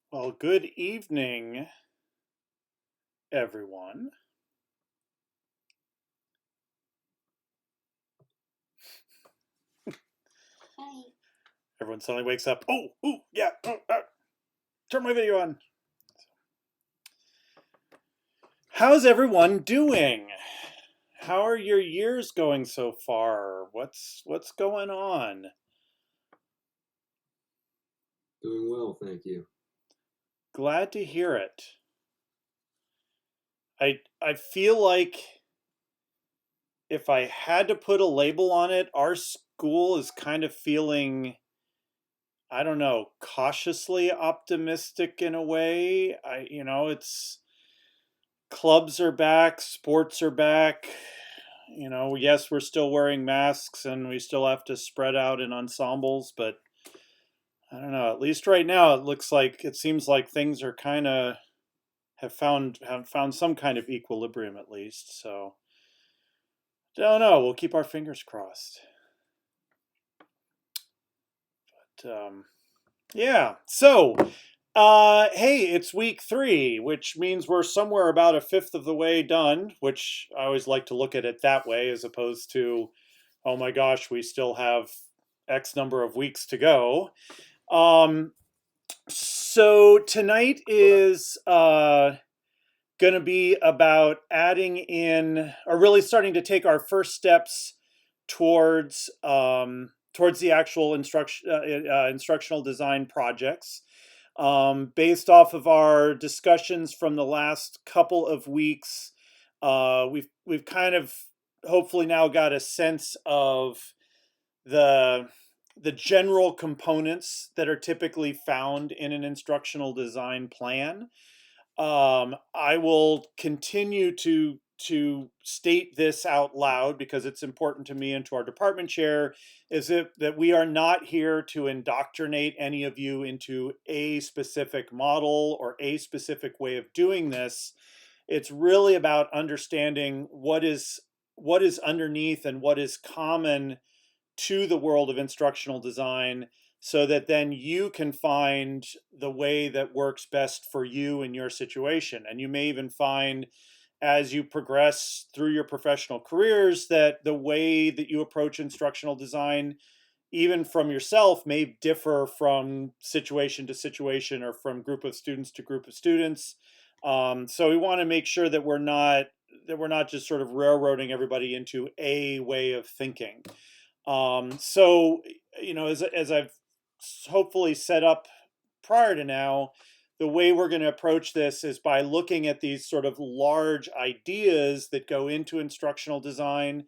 Well, good evening, everyone. Hi. Everyone suddenly wakes up. Oh, ooh, yeah. Turn my video on. How's everyone doing? How are your years going so far? What's going on? Doing well, thank you. Glad to hear it. I feel like if I had to put a label on it, our school is kind of feeling, I don't know, cautiously optimistic in a way. It's clubs are back, sports are back. Yes, we're still wearing masks and we still have to spread out in ensembles, but I don't know. At least right now, it seems like things are kind of have found some kind of equilibrium at least. So don't know. We'll keep our fingers crossed. But yeah. So hey, it's week 3, which means we're somewhere about a fifth of the way done, which I always like to look at it that way as opposed to, oh my gosh, we still have X number of weeks to go. Um, so tonight is going to be about adding in, or really starting to take our first steps towards the actual instructional design projects, based off of our discussions from the last couple of weeks. We've kind of hopefully now got a sense of the the general components that are typically found in an instructional design plan. I will continue to state this out loud because it's important to me and to our department chair, is that we are not here to indoctrinate any of you into a specific model or a specific way of doing this. It's really about understanding what is underneath and what is common to the world of instructional design, so that then you can find the way that works best for you in your situation. And you may even find, as you progress through your professional careers, that the way that you approach instructional design, even from yourself, may differ from situation to situation or from group of students to group of students. So we want to make sure that we're not just sort of railroading everybody into a way of thinking. So, as I've hopefully set up prior to now, the way we're going to approach this is by looking at these sort of large ideas that go into instructional design.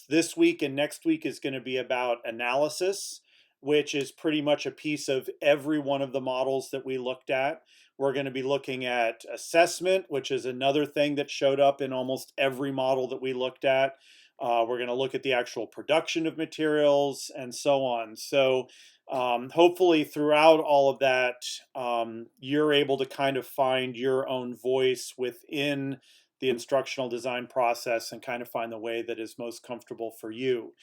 This week and next week is going to be about analysis, which is pretty much a piece of every one of the models that we looked at. We're going to be looking at assessment, which is another thing that showed up in almost every model that we looked at. We're going to look at the actual production of materials and so on. So hopefully throughout all of that, you're able to kind of find your own voice within the instructional design process and kind of find the way that is most comfortable for you.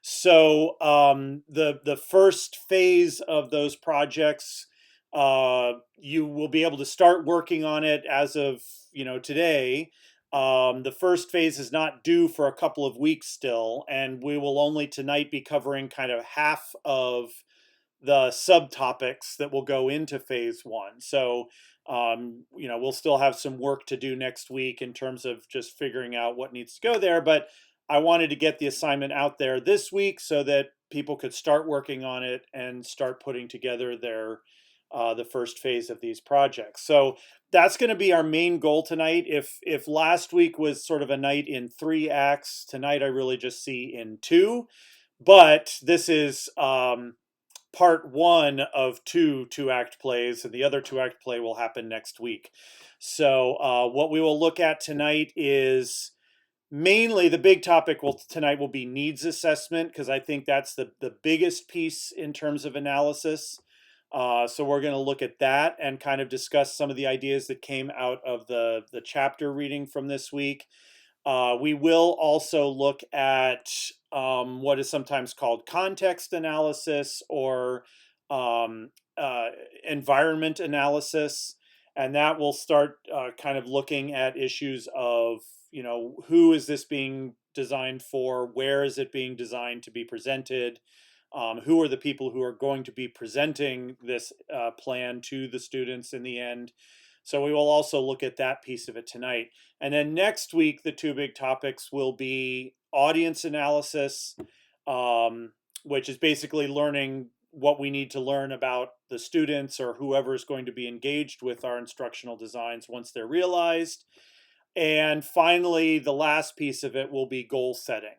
So the first phase of those projects, you will be able to start working on it as of today. The first phase is not due for a couple of weeks still, and we will only tonight be covering kind of half of the subtopics that will go into phase 1. So, we'll still have some work to do next week in terms of just figuring out what needs to go there. But I wanted to get the assignment out there this week so that people could start working on it and start putting together the first phase of these projects. So that's going to be our main goal tonight. If last week was sort of a night in 3 acts, tonight I really just see in 2. But this is part 1 of 2 2-act plays, and the other 2-act play will happen next week. So what we will look at tonight is mainly the big topic tonight will be needs assessment, because I think that's the biggest piece in terms of analysis. So we're going to look at that and kind of discuss some of the ideas that came out of the chapter reading from this week. We will also look at what is sometimes called context analysis, or um, uh, environment analysis, and that will start kind of looking at issues of, who is this being designed for, where is it being designed to be presented, who are the people who are going to be presenting this plan to the students in the end. So we will also look at that piece of it tonight. And then next week, the two big topics will be audience analysis, um, which is basically learning what we need to learn about the students or whoever is going to be engaged with our instructional designs once they're realized. And finally, the last piece of it will be goal setting.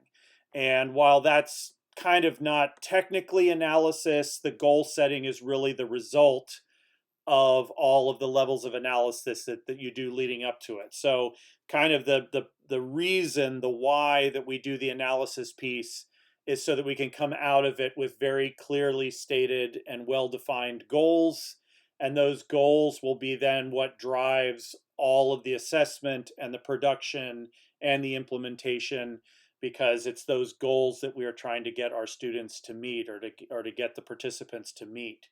And while that's kind of not technically analysis, the goal setting is really the result of all of the levels of analysis that you do leading up to it. So kind of the reason, the why that we do the analysis piece is so that we can come out of it with very clearly stated and well-defined goals. And those goals will be then what drives all of the assessment and the production and the implementation, because it's those goals that we are trying to get our students to meet, or to get the participants to meet.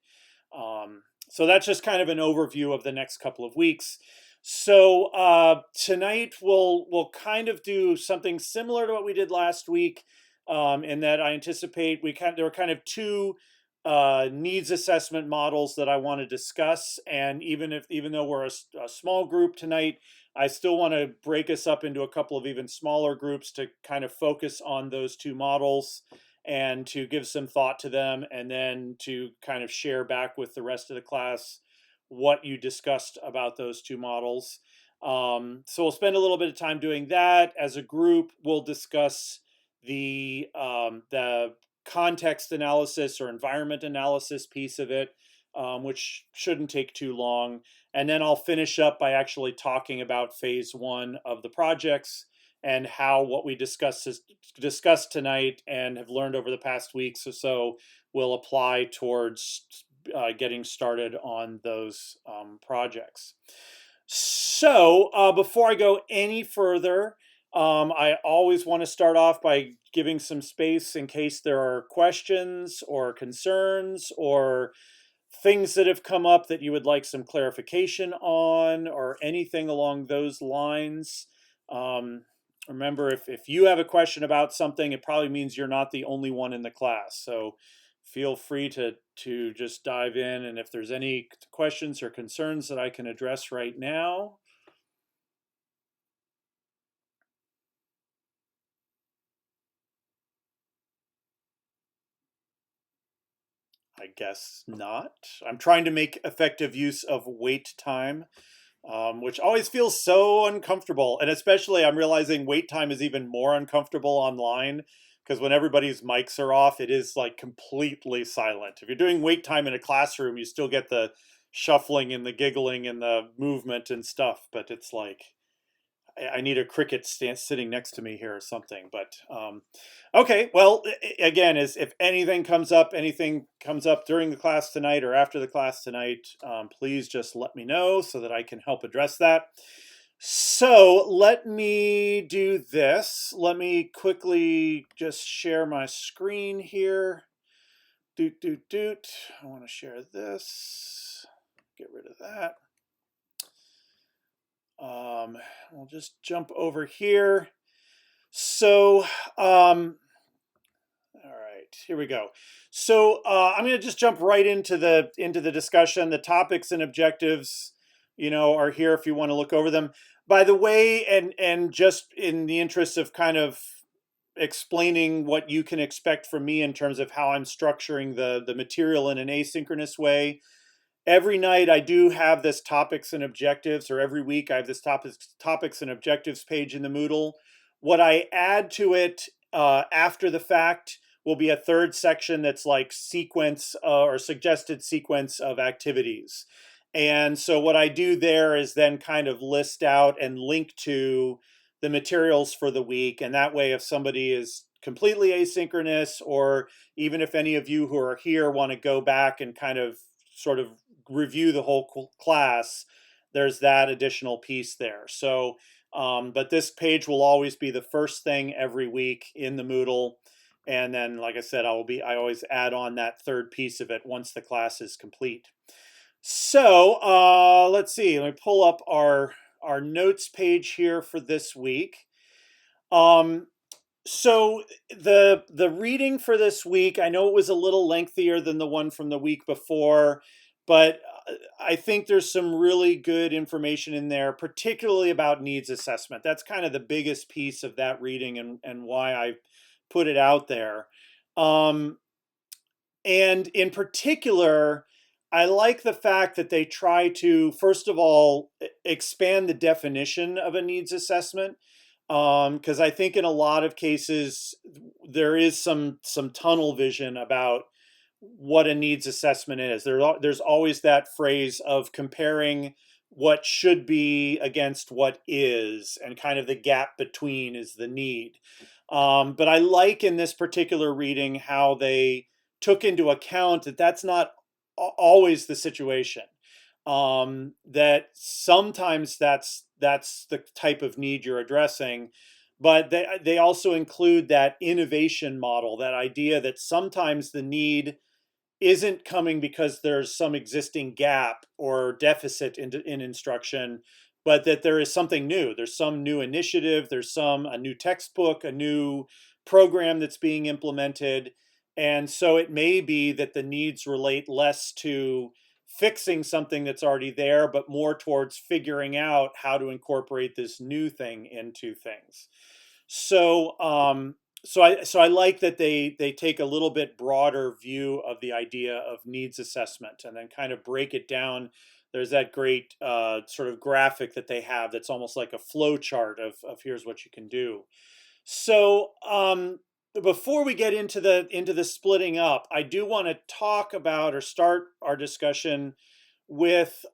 So that's just kind of an overview of the next couple of weeks. So tonight we'll kind of do something similar to what we did last week, in that I anticipate there are kind of two needs assessment models that I want to discuss. And even though we're a small group tonight, I still want to break us up into a couple of even smaller groups to kind of focus on those two models and to give some thought to them, and then to kind of share back with the rest of the class what you discussed about those two models. So we'll spend a little bit of time doing that. As a group, we'll discuss the context analysis or environment analysis piece of it, which shouldn't take too long. And then I'll finish up by actually talking about phase one of the projects, and how what we discussed tonight and have learned over the past weeks or so will apply towards getting started on those projects. So before I go any further, I always want to start off by giving some space in case there are questions or concerns or things that have come up that you would like some clarification on, or anything along those lines. Um, Remember, if you have a question about something, it probably means you're not the only one in the class. So feel free to just dive in. And if there's any questions or concerns that I can address right now. I guess not. I'm trying to make effective use of wait time, which always feels so uncomfortable. And especially, I'm realizing wait time is even more uncomfortable online, because when everybody's mics are off, it is like completely silent. If you're doing wait time in a classroom, you still get the shuffling and the giggling and the movement and stuff, but it's like I need a cricket sitting next to me here or something. But okay, well, again, if anything comes up during the class tonight or after the class tonight, please just let me know so that I can help address that. So let me do this. Let me quickly just share my screen here. Doot, doot, doot. I want to share this. Get rid of that. We'll just jump over here. So, all right, here we go. So I'm going to just jump right into the discussion. The topics and objectives, are here if you want to look over them. By the way, and just in the interest of kind of explaining what you can expect from me in terms of how I'm structuring the material in an asynchronous way. Every night I do have this topics and objectives, or every week I have this topics and objectives page in the Moodle. What I add to it after the fact will be a third section that's like sequence or suggested sequence of activities. And so what I do there is then kind of list out and link to the materials for the week. And that way, if somebody is completely asynchronous, or even if any of you who are here want to go back and kind of sort of review the whole class, there's that additional piece there. So, but this page will always be the first thing every week in the Moodle. And then, like I said, I always add on that third piece of it once the class is complete. So let's see. Let me pull up our notes page here for this week. Um, so the reading for this week, I know it was a little lengthier than the one from the week before, but I think there's some really good information in there, particularly about needs assessment. That's kind of the biggest piece of that reading and why I put it out there. Um, and in particular, I like the fact that they try to, first of all, expand the definition of a needs assessment. Because I think in a lot of cases there is some tunnel vision about what a needs assessment is. There's always that phrase of comparing what should be against what is, and kind of the gap between is the need. But I like in this particular reading how they took into account that that's not always the situation. That sometimes that's the type of need you're addressing, but they also include that innovation model, that idea that sometimes the need isn't coming because there's some existing gap or deficit in instruction, but that there is something new. There's some new initiative, there's a new textbook, a new program that's being implemented. And so it may be that the needs relate less to fixing something that's already there, but more towards figuring out how to incorporate this new thing into things. So so I like that they take a little bit broader view of the idea of needs assessment and then kind of break it down. There's that great sort of graphic that they have that's almost like a flow chart of here's what you can do. So before we get into the splitting up, I do want to talk about or start our discussion with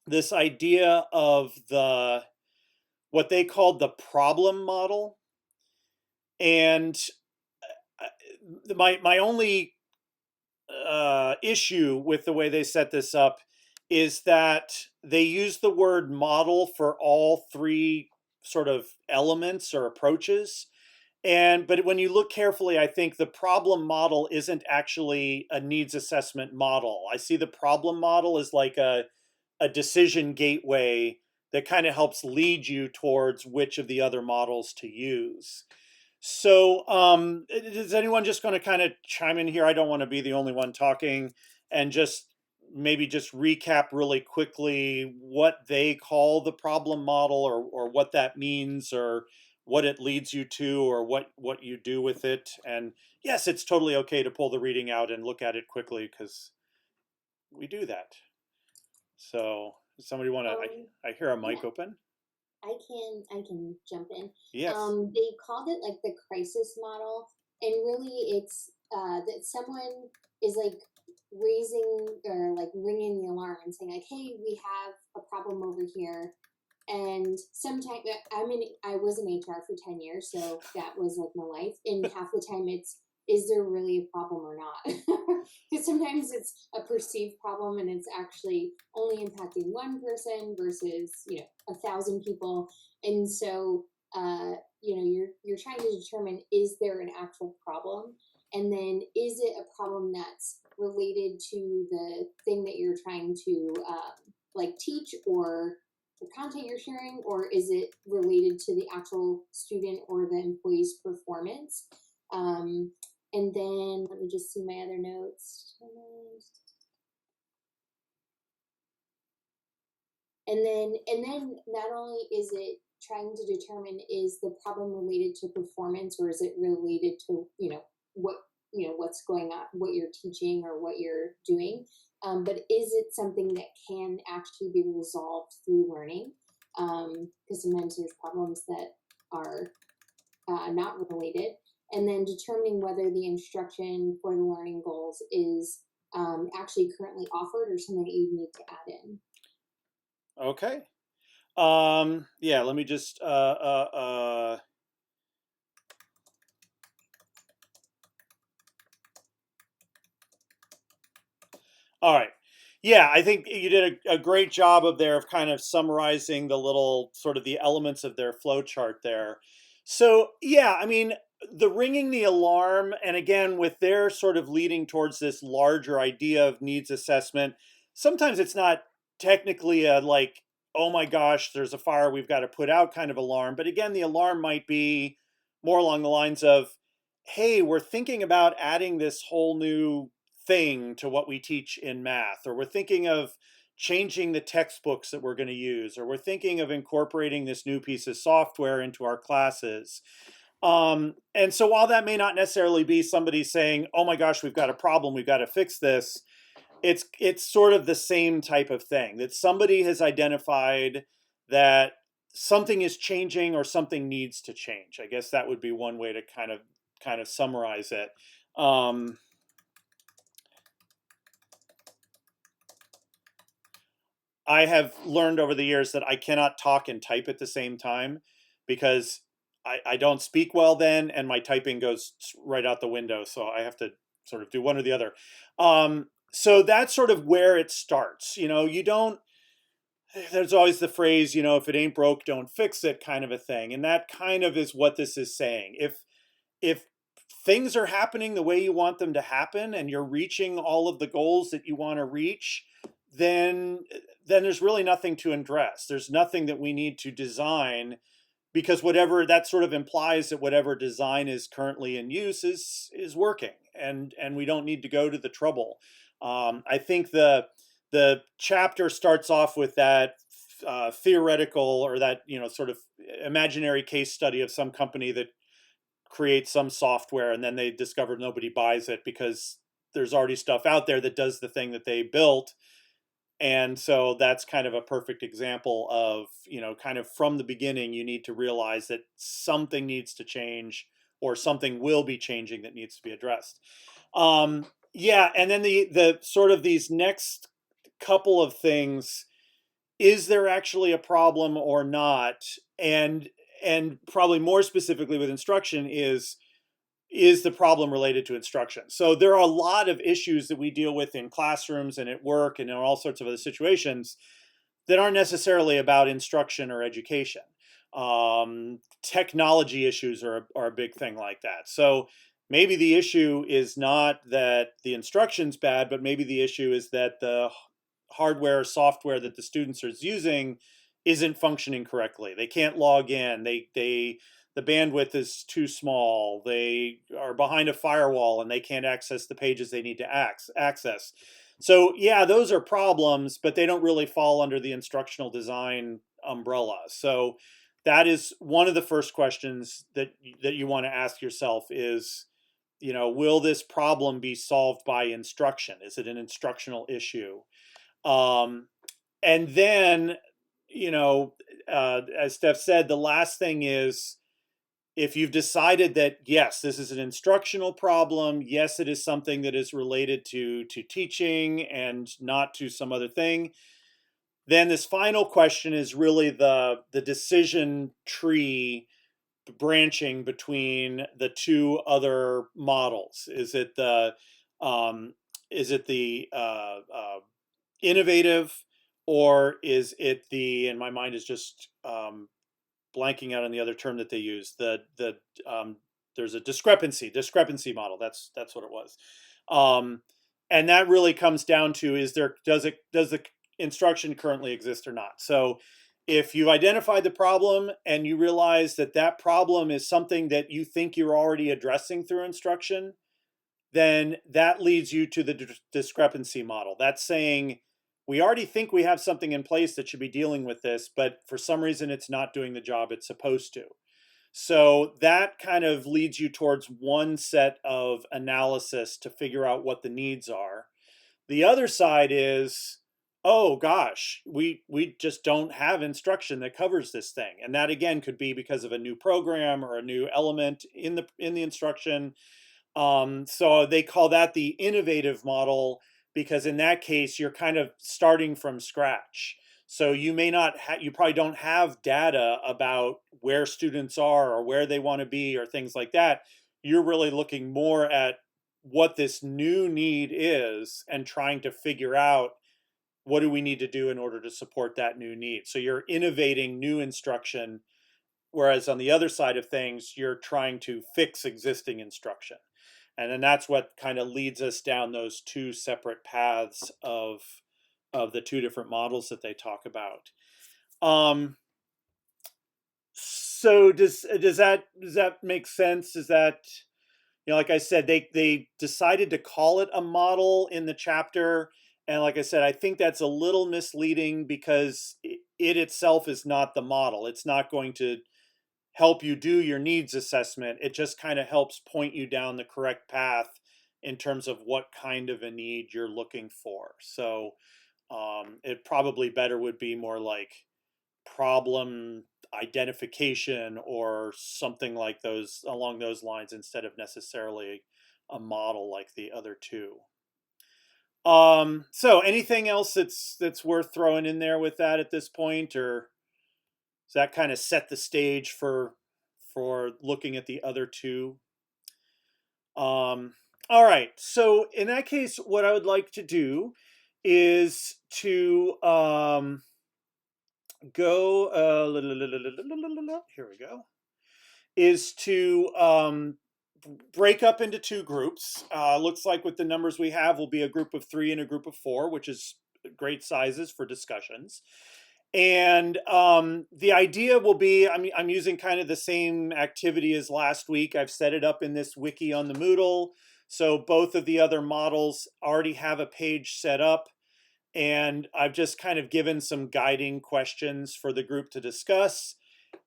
this idea of the what they called the problem model. And my only issue with the way they set this up is that they use the word model for all three sort of elements or approaches. And but when you look carefully, I think the problem model isn't actually a needs assessment model. I see the problem model as like a decision gateway that kind of helps lead you towards which of the other models to use. So, is anyone just going to kind of chime in here? I don't want to be the only one talking, and just maybe just recap really quickly what they call the problem model, or what that means, or what it leads you to, or what you do with it. And yes, it's totally okay to pull the reading out and look at it quickly because we do that. So, does somebody want to? Um, I hear a yeah, mic open. I can jump in. Yes. They called it like the crisis model, and really it's that someone is like raising or like ringing the alarm and saying like, "Hey, we have a problem over here." And sometimes I was in HR for 10 years, so that was like my life. And half the time it's, is there really a problem or not? Because sometimes it's a perceived problem and it's actually only impacting one person versus, 1,000 people. And so, you're trying to determine, is there an actual problem? And then is it a problem that's related to the thing that you're trying to like teach, or the content you're sharing, or is it related to the actual student or the employee's performance? Um, and then let me just see my other notes. And then not only is it trying to determine, is the problem related to performance, or is it related to what what's going on, what you're teaching or what you're doing, but is it something that can actually be resolved through learning, because sometimes there's problems that are not related. And then determining whether the instruction for the learning goals is actually currently offered or something that you need to add in. Okay. Yeah, let me just all right. Yeah, I think you did a great job of there of kind of summarizing the little sort of the elements of their flow chart there. So yeah, I mean, the ringing the alarm, and again, with their sort of leading towards this larger idea of needs assessment, sometimes it's not technically a like, oh my gosh, there's a fire we've got to put out kind of alarm. But again, the alarm might be more along the lines of, hey, we're thinking about adding this whole new thing to what we teach in math, or we're thinking of changing the textbooks that we're going to use, or we're thinking of incorporating this new piece of software into our classes. And so while that may not necessarily be somebody saying, "Oh my gosh, we've got a problem, we've got to fix this," it's sort of the same type of thing that somebody has identified that something is changing or something needs to change. I guess that would be one way to kind of summarize it. Um, I have learned over the years that I cannot talk and type at the same time because I don't speak well then, and my typing goes right out the window. So I have to sort of do one or the other. So that's sort of where it starts. You don't, there's always the phrase, if it ain't broke, don't fix it kind of a thing. And that kind of is what this is saying. If things are happening the way you want them to happen and you're reaching all of the goals that you want to reach, then then there's really nothing to address. There's nothing that we need to design, because whatever that sort of implies that whatever design is currently in use is working, and we don't need to go to the trouble. I think the chapter starts off with that theoretical, or that sort of imaginary case study of some company that create some software and then they discover nobody buys it because there's already stuff out there that does the thing that they built. And so that's kind of a perfect example of, kind of from the beginning, you need to realize that something needs to change, or something will be changing that needs to be addressed. Yeah. And then the sort of these next couple of things, is there actually a problem or not? And probably more specifically with instruction, is the problem related to instruction? So there are a lot of issues that we deal with in classrooms and at work and in all sorts of other situations that aren't necessarily about instruction or education. Technology issues are a big thing like that. So maybe the issue is not that the instruction's bad, but maybe the issue is that the hardware or software that the students are using isn't functioning correctly. They can't log in. The bandwidth is too small. They are behind a firewall and they can't access the pages they need to access. So yeah, those are problems, but they don't really fall under the instructional design umbrella. So that is one of the first questions that you want to ask yourself is, will this problem be solved by instruction? Is it an instructional issue? Um, and then, as Steph said, the last thing is, if you've decided that yes, this is an instructional problem, yes, it is something that is related to teaching and not to some other thing, then this final question is really the decision tree branching between the two other models. Um, is it the innovative, or is it the, and my mind is just blanking out on the other term that they use, um, there's a discrepancy model. That's what it was. um, and that really comes down to, does the instruction currently exist or not? So if you identify the problem and you realize that that problem is something that you think you're already addressing through instruction, then that leads you to the discrepancy model. That's saying, we already think we have something in place that should be dealing with this, but for some reason it's not doing the job it's supposed to. So that kind of leads you towards one set of analysis to figure out what the needs are. The other side is, oh gosh, we just don't have instruction that covers this thing. And that again could be because of a new program or a new element in the instruction. So they call that the innovative model, because in that case, you're kind of starting from scratch. So you may not you probably don't have data about where students are or where they want to be or things like that. You're really looking more at what this new need is and trying to figure out, what do we need to do in order to support that new need. So you're innovating new instruction Whereas on the other side of things, you're trying to fix existing instruction. And then that's what kind of leads us down those two separate paths of the two different models that they talk about. Um, so does that make sense? Is that, like I said, they decided to call it a model in the chapter, and like I said, I think that's a little misleading because it itself is not the model. It's not going to help you do your needs assessment. It just kind of helps point you down the correct path in terms of what kind of a need you're looking for. So it probably better would be more like problem identification or something like those along those lines instead of necessarily a model like the other two. So anything else that's worth throwing in there with that at this point, or does that kind of set the stage for looking at the other two? All right. So in that case, what I would like to do is to go. Here we go. Is to break up into two groups. Looks like with the numbers we have, will be a group of 3 and a group of 4, which is great sizes for discussions. And the idea will be, I'm using kind of the same activity as last week. I've set it up in this wiki on the Moodle. So both of the other models already have a page set up. And I've just kind of given some guiding questions for the group to discuss.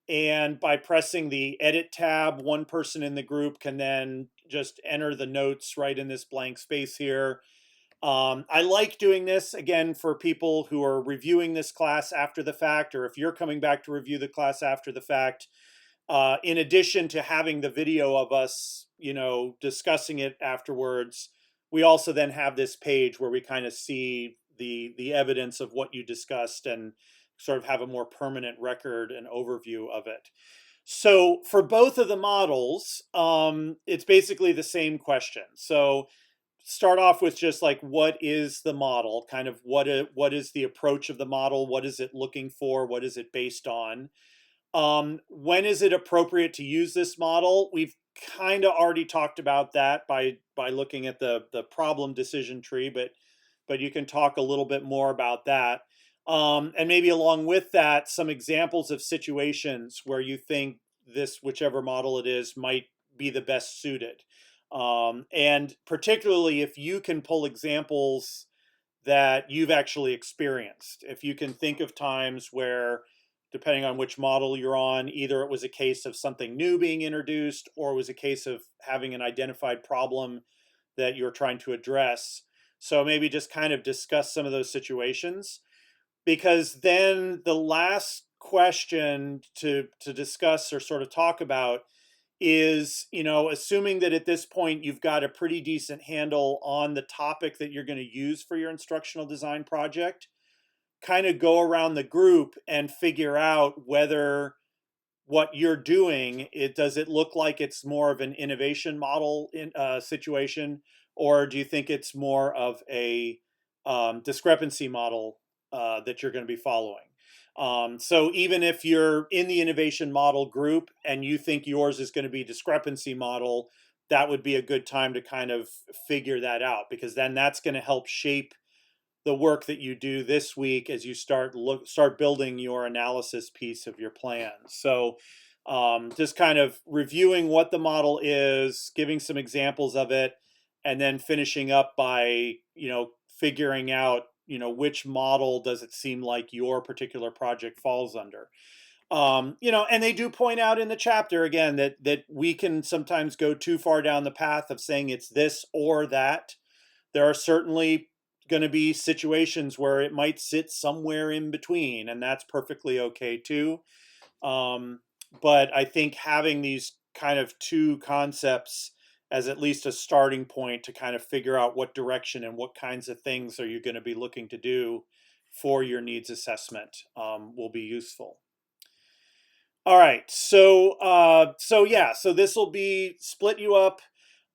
And by pressing the edit tab, one person in the group can then just enter the notes right in this blank space here. I like doing this again for people who are reviewing this class after the fact, or if you're coming back to review the class after the fact. In addition to having the video of us, discussing it afterwards, we also then have this page where we kind of see the evidence of what you discussed and sort of have a more permanent record and overview of it. So for both of the models, it's basically the same question. So start off with just like, what is the model? Kind of what is the approach of the model? What is it looking for? What is it based on? When is it appropriate to use this model? We've kind of already talked about that by looking at the problem decision tree, but you can talk a little bit more about that. And maybe along with that, some examples of situations where you think this, whichever model it is, might be the best suited. And particularly if you can pull examples that you've actually experienced, if you can think of times where, depending on which model you're on, either it was a case of something new being introduced or it was a case of having an identified problem that you're trying to address. So maybe just kind of discuss some of those situations, because then the last question to discuss or sort of talk about is, assuming that at this point you've got a pretty decent handle on the topic that you're going to use for your instructional design project, kind of go around the group and figure out whether what you're doing, does it look like it's more of an innovation model situation, or do you think it's more of a discrepancy model that you're going to be following? So even if you're in the innovation model group and you think yours is going to be discrepancy model, that would be a good time to kind of figure that out, because then that's going to help shape the work that you do this week as you start building your analysis piece of your plan. So just kind of reviewing what the model is, giving some examples of it, and then finishing up by figuring out which model does it seem like your particular project falls under. And they do point out in the chapter again that we can sometimes go too far down the path of saying it's this or that. There are certainly going to be situations where it might sit somewhere in between, and that's perfectly okay too. But I think having these kind of two concepts as at least a starting point to kind of figure out what direction and what kinds of things are you going to be looking to do for your needs assessment will be useful. All right, so this will be split you up.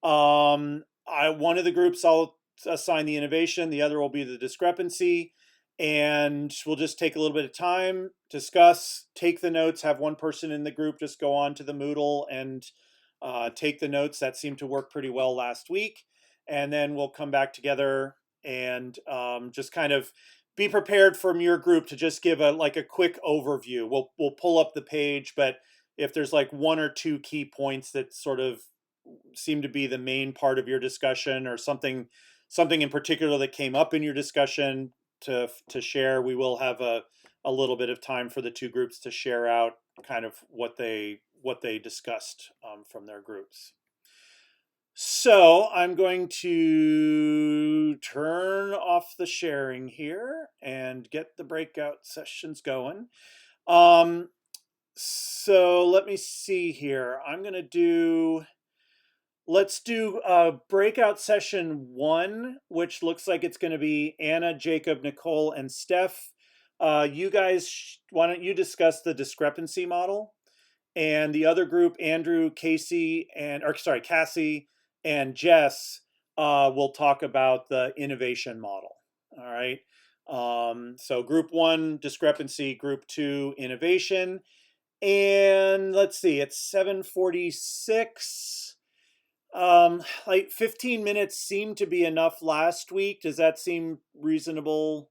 One of the groups I'll assign the innovation, the other will be the discrepancy. and we'll just take a little bit of time, discuss, take the notes, have one person in the group just go on to the Moodle and take the notes. That seemed to work pretty well last week. And then we'll come back together and just kind of be prepared from your group to just give a quick overview. We'll pull up the page, but if there's like one or two key points that sort of seem to be the main part of your discussion, or something in particular that came up in your discussion to share, we will have a little bit of time for the two groups to share out kind of what they discussed from their groups. So I'm going to turn off the sharing here and get the breakout sessions going. So let me see here. Let's do breakout session 1, which looks like it's going to be Anna, Jacob, Nicole, and Steph. You guys, why don't you discuss the discrepancy model? And the other group, Andrew, Cassie, Cassie and Jess, will talk about the innovation model. All right. So group 1, discrepancy, group 2, innovation. And let's see, it's 7:46. Like 15 minutes seemed to be enough last week. Does that seem reasonable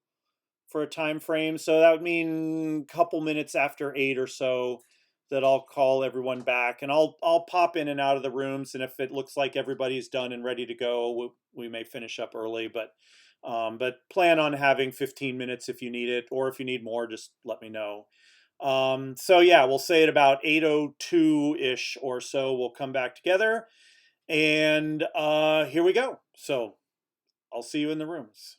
for a time frame? So that would mean a couple minutes after 8 or so that I'll call everyone back, and I'll pop in and out of the rooms, and if it looks like everybody's done and ready to go, we may finish up early, but plan on having 15 minutes if you need it, or if you need more, just let me know. So yeah, we'll say at about 8:02-ish or so, we'll come back together. And here we go. So I'll see you in the rooms.